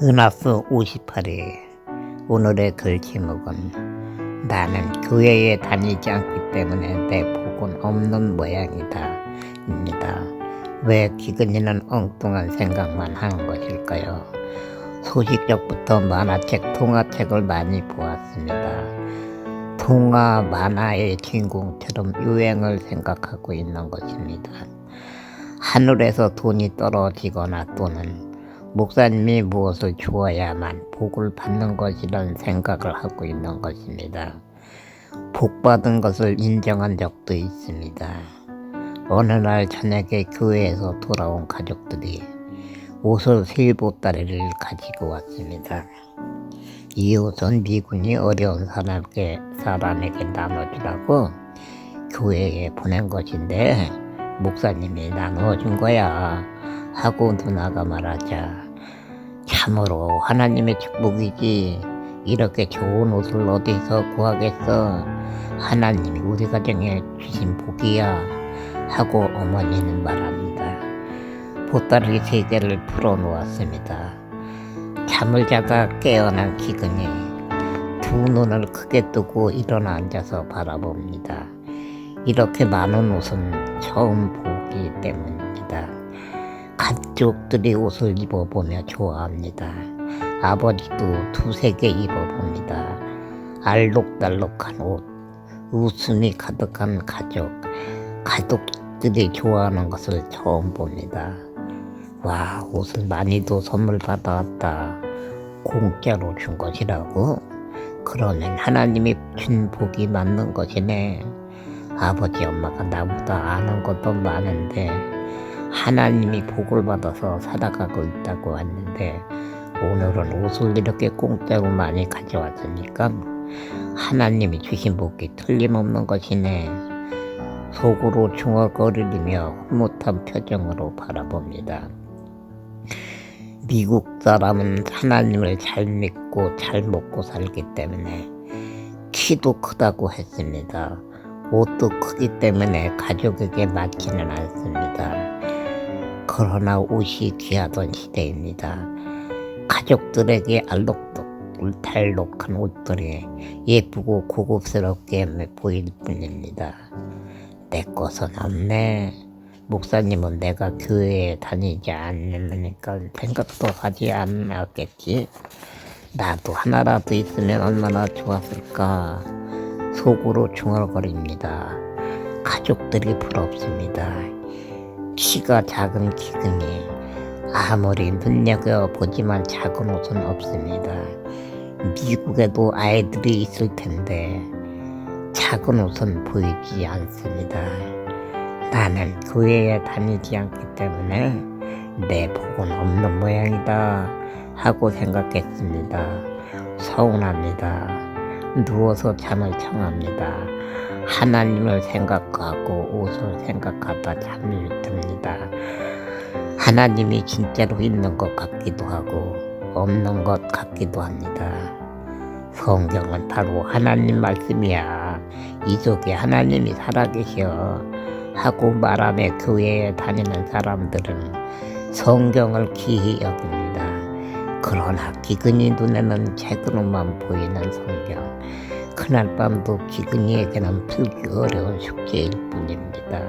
은하수 58일 오늘의 글 제목은 나는 교회에 다니지 않기 때문에 내 복은 없는 모양이다 입니다. 왜 기근이는 엉뚱한 생각만 하는 것일까요? 소식적부터 만화책, 동화책을 많이 보았습니다. 동화, 만화의 주인공처럼 유행을 생각하고 있는 것입니다. 하늘에서 돈이 떨어지거나 또는 목사님이 무엇을 주어야만 복을 받는 것이라는 생각을 하고 있는 것입니다. 복 받은 것을 인정한 적도 있습니다. 어느 날 저녁에 교회에서 돌아온 가족들이 옷을 세 보따리를 가지고 왔습니다. 이 옷은 미군이 어려운 사람에게 나눠주라고 교회에 보낸 것인데 목사님이 나눠준 거야 하고 누나가 말하자 참으로 하나님의 축복이지 이렇게 좋은 옷을 어디서 구하겠어, 하나님이 우리 가정에 주신 복이야 하고 어머니는 말합니다. 보따리 3개를 풀어놓았습니다. 잠을 자다 깨어난 기근이 두 눈을 크게 뜨고 일어나 앉아서 바라봅니다. 이렇게 많은 옷은 처음 보기 때문입니다. 가족들이 옷을 입어보며 좋아합니다. 아버지도 2-3개 입어봅니다. 알록달록한 옷, 웃음이 가득한 가족들이 좋아하는 것을 처음 봅니다. 와, 옷을 많이도 선물 받아왔다. 공짜로 준 것이라고? 그러면 하나님이 준 복이 맞는 것이네. 아버지 엄마가 나보다 아는 것도 많은데 하나님이 복을 받아서 살아가고 있다고 했는데 오늘은 옷을 이렇게 공짜로 많이 가져왔으니까 하나님이 주신 복이 틀림없는 것이네. 속으로 중얼거리며 흐뭇한 표정으로 바라봅니다. 미국 사람은 하나님을 잘 믿고 잘 먹고 살기 때문에 키도 크다고 했습니다. 옷도 크기 때문에 가족에게 맞지는 않습니다. 그러나 옷이 귀하던 시대입니다. 가족들에게 알록달록한 옷들이 예쁘고 고급스럽게 보일 뿐입니다. 내 것은 없네. 목사님은 내가 교회에 다니지 않으니까 생각도 하지 않았겠지. 나도 하나라도 있으면 얼마나 좋았을까. 속으로 중얼거립니다. 가족들이 부럽습니다. 키가 작은 기근이 아무리 눈여겨보지만 작은 옷은 없습니다. 미국에도 아이들이 있을 텐데 작은 옷은 보이지 않습니다. 나는 교회에 다니지 않기 때문에 내 복은 없는 모양이다 하고 생각했습니다. 서운합니다. 누워서 잠을 청합니다. 하나님을 생각하고 옷을 생각하다 잠이 듭니다. 하나님이 진짜로 있는 것 같기도 하고 없는 것 같기도 합니다. 성경은 바로 하나님 말씀이야. 이 속에 하나님이 살아계셔 하고 말하며 교회에 다니는 사람들은 성경을 귀히 여깁니다. 그러나 기근이 눈에는 책으로만 보이는 성경, 그날 밤도 기근이에게는 풀기 어려운 숙제일 뿐입니다.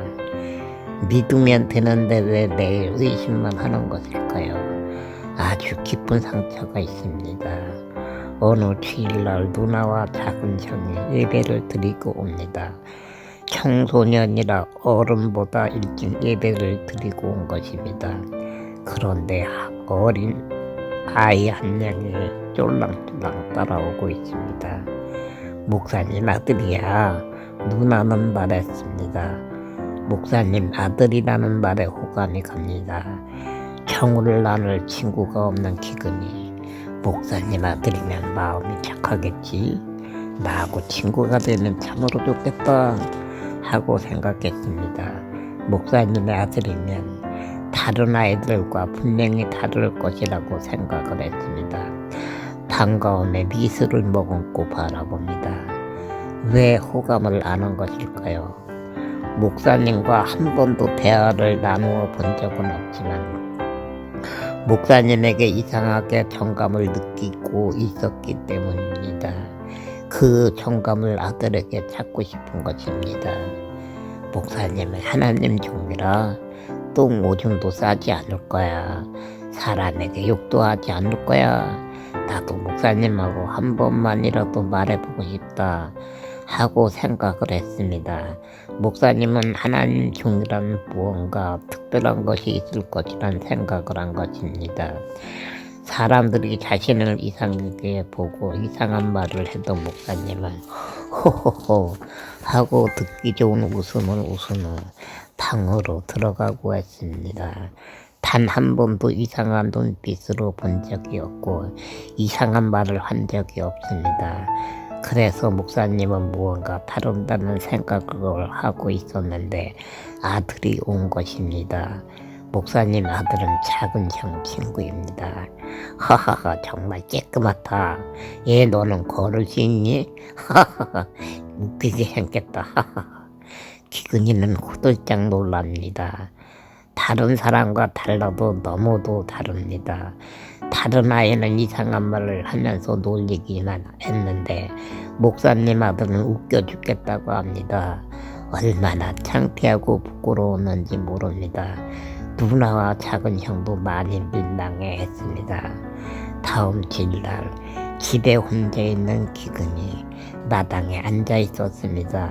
믿으면 되는데 왜 매일 의심만 하는 것일까요? 아주 깊은 상처가 있습니다. 어느 주일날 누나와 작은 형이 예배를 드리고 옵니다. 청소년이라 어른보다 일찍 예배를 드리고 온 것입니다. 그런데 어린 아이 한 명이 쫄랑쫄랑 따라오고 있습니다. 목사님 아들이야. 누나는 말했습니다. 목사님 아들이라는 말에 호감이 갑니다. 청우를 나눌 친구가 없는 기근이 목사님 아들이면 마음이 착하겠지. 나하고 친구가 되면 참으로 좋겠다 하고 생각했습니다. 목사님의 아들이면 다른 아이들과 분명히 다를 것이라고 생각을 했습니다. 반가움에 미술을 머금고 바라봅니다. 왜 호감을 아는 것일까요? 목사님과 한 번도 대화를 나누어 본 적은 없지만 목사님에게 이상하게 정감을 느끼고 있었기 때문입니다. 그 정감을 아들에게 찾고 싶은 것입니다. 목사님은 하나님 종이라 똥 오줌도 싸지 않을 거야. 사람에게 욕도 하지 않을 거야. 나도 목사님하고 한 번만이라도 말해보고 싶다 하고 생각을 했습니다. 목사님은 하나님 종이란 무언가 특별한 것이 있을 것이란 생각을 한 것입니다. 사람들이 자신을 이상하게 보고 이상한 말을 해도 목사님은 호호호 하고 듣기 좋은 웃음을 웃은 후 방으로 들어가고 했습니다. 단 한 번도 이상한 눈빛으로 본 적이 없고 이상한 말을 한 적이 없습니다. 그래서 목사님은 무언가 다른다는 생각을 하고 있었는데 아들이 온 것입니다. 목사님 아들은 작은 형 친구입니다. 하하하 정말 쬐끄맣다. 얘 너는 걸을 수 있니? 하하하 웃기게 생겼다. 하하하 기근이는 후들짝 놀랍니다. 다른 사람과 달라도 너무도 다릅니다. 다른 아이는 이상한 말을 하면서 놀리기만 했는데 목사님 아들은 웃겨 죽겠다고 합니다. 얼마나 창피하고 부끄러웠는지 모릅니다. 누나와 작은 형도 많이 민망해 했습니다. 다음 주일날 집에 혼자 있는 기근이 마당에 앉아 있었습니다.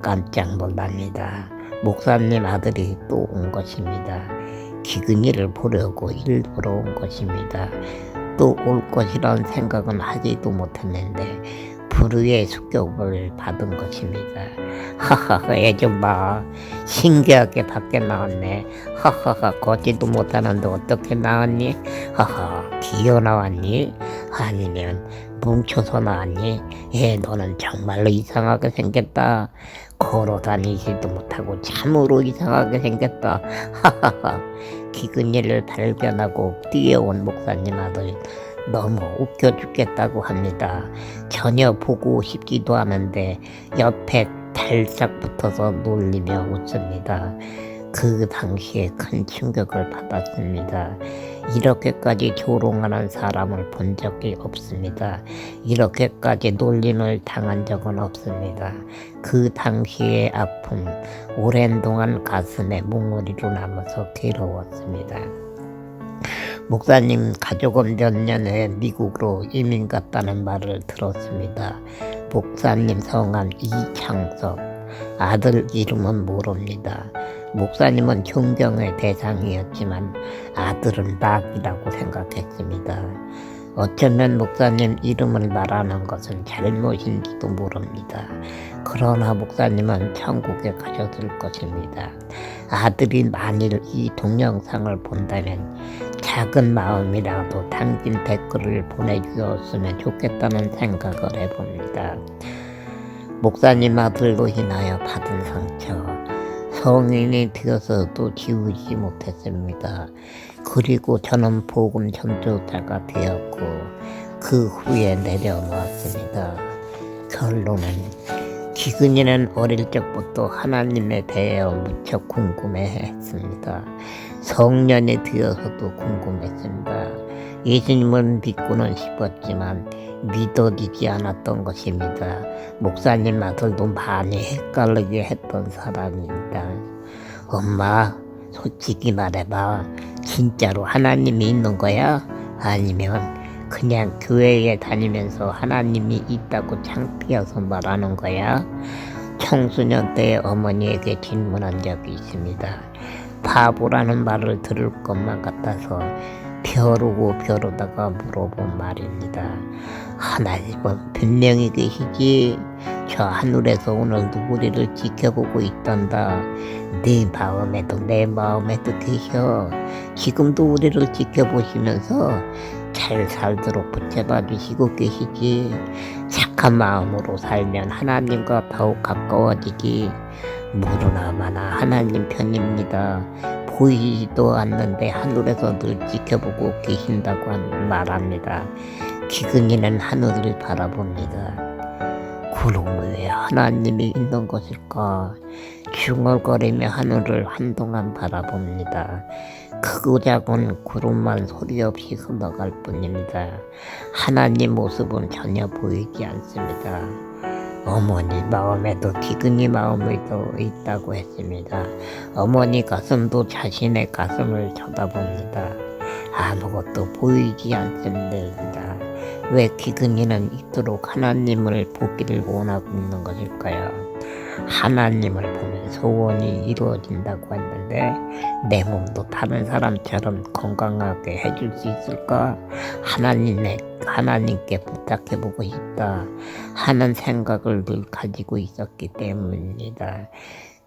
깜짝 놀랍니다. 목사님 아들이 또 온 것입니다. 기근이를 보려고 일부러 온 것입니다. 또 올 것이라는 생각은 하지도 못했는데 불의의 습격을 받은 것입니다. 하하하 애 좀 봐. 신기하게 밖에 나왔네. 하하하 걷지도 못하는데 어떻게 나왔니? 하하 기어 나왔니? 아니면 뭉쳐서 나왔니? 너는 정말로 이상하게 생겼다. 걸어 다니지도 못하고 참으로 이상하게 생겼다. 하하하 기근이를 발견하고 뛰어온 목사님 아들 너무 웃겨 죽겠다고 합니다. 전혀 보고 싶지도 않은데 옆에 달싹 붙어서 놀리며 웃습니다. 그 당시에 큰 충격을 받았습니다. 이렇게까지 조롱하는 사람을 본 적이 없습니다. 이렇게까지 놀림을 당한 적은 없습니다. 그 당시의 아픔, 오랜 동안 가슴에 뭉어리로 남아서 괴로웠습니다. 목사님 가족은 몇 년 후에 미국으로 이민 갔다는 말을 들었습니다. 목사님 성함 이창섭, 아들 이름은 모릅니다. 목사님은 존경의 대상이었지만 아들은 낙이라고 생각했습니다. 어쩌면 목사님 이름을 말하는 것은 잘못인지도 모릅니다. 그러나 목사님은 천국에 가셨을 것입니다. 아들이 만일 이 동영상을 본다면 작은 마음이라도 담긴 댓글을 보내주었으면 좋겠다는 생각을 해봅니다. 목사님 아들로 인하여 받은 상처, 성인이 되어서도 지우지 못했습니다. 그리고 저는 복음 전도자가 되었고 그 후에 내려놓았습니다. 결론은 기근이는 어릴 적부터 하나님에 대하여 무척 궁금해했습니다. 성년이 되어서도 궁금했습니다. 예수님은 믿고는 싶었지만 믿어지지 않았던 것입니다. 목사님 아들도 많이 헷갈리게 했던 사람입니다. 엄마, 솔직히 말해봐. 진짜로 하나님이 있는 거야? 아니면 그냥 교회에 다니면서 하나님이 있다고 창피해서 말하는 거야? 청소년 때 어머니에게 질문한 적이 있습니다. 바보라는 말을 들을 것만 같아서 벼르고 벼르다가 물어본 말입니다. 하나님은 분명히 계시지. 저 하늘에서 오늘 우리를 지켜보고 있단다. 네 마음에도 내 마음에도 계셔. 지금도 우리를 지켜보시면서 잘 살도록 붙잡아 주시고 계시지. 착한 마음으로 살면 하나님과 더욱 가까워지지. 무르나 마나 하나님 편입니다. 보이지도 않는데 하늘에서 늘 지켜보고 계신다고 말합니다. 기근이는 하늘을 바라봅니다. 그럼 왜 하나님이 있는 것일까? 중얼거리며 하늘을 한동안 바라봅니다. 크고 작은 구름만 소리 없이 흘러갈 뿐입니다. 하나님 모습은 전혀 보이지 않습니다. 어머니 마음에도 기근이 마음에도 있다고 했습니다. 어머니 가슴도 자신의 가슴을 쳐다봅니다. 아무것도 보이지 않습니다. 왜 기근이는 이토록 하나님을 보기를 원하고 있는 것일까요? 하나님을 보면 소원이 이루어진다고 했는데 내 몸도 다른 사람처럼 건강하게 해줄 수 있을까? 하나님께 부탁해보고 싶다 하는 생각을 늘 가지고 있었기 때문입니다.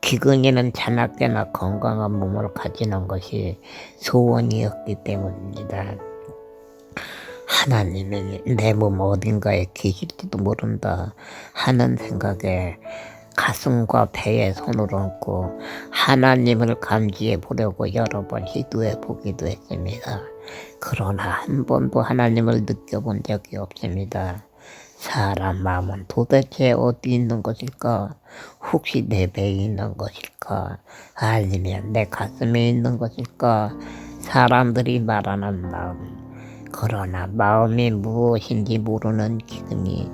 기근이는 자나깨나 건강한 몸을 가지는 것이 소원이었기 때문입니다. 하나님이 내 몸 어딘가에 계실지도 모른다 하는 생각에 가슴과 배에 손을 얹고 하나님을 감지해 보려고 여러 번 시도해 보기도 했습니다. 그러나 한 번도 하나님을 느껴본 적이 없습니다. 사람 마음은 도대체 어디 있는 것일까? 혹시 내 배에 있는 것일까? 아니면 내 가슴에 있는 것일까? 사람들이 말하는 마음. 그러나 마음이 무엇인지 모르는 기근이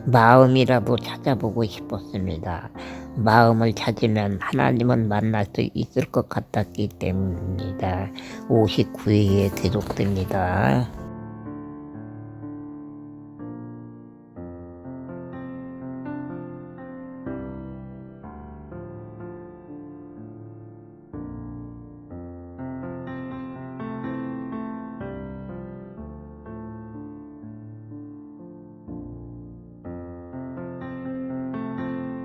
마음이라도 찾아보고 싶었습니다. 마음을 찾으면 하나님은 만날 수 있을 것 같았기 때문입니다. 59회에 계속됩니다.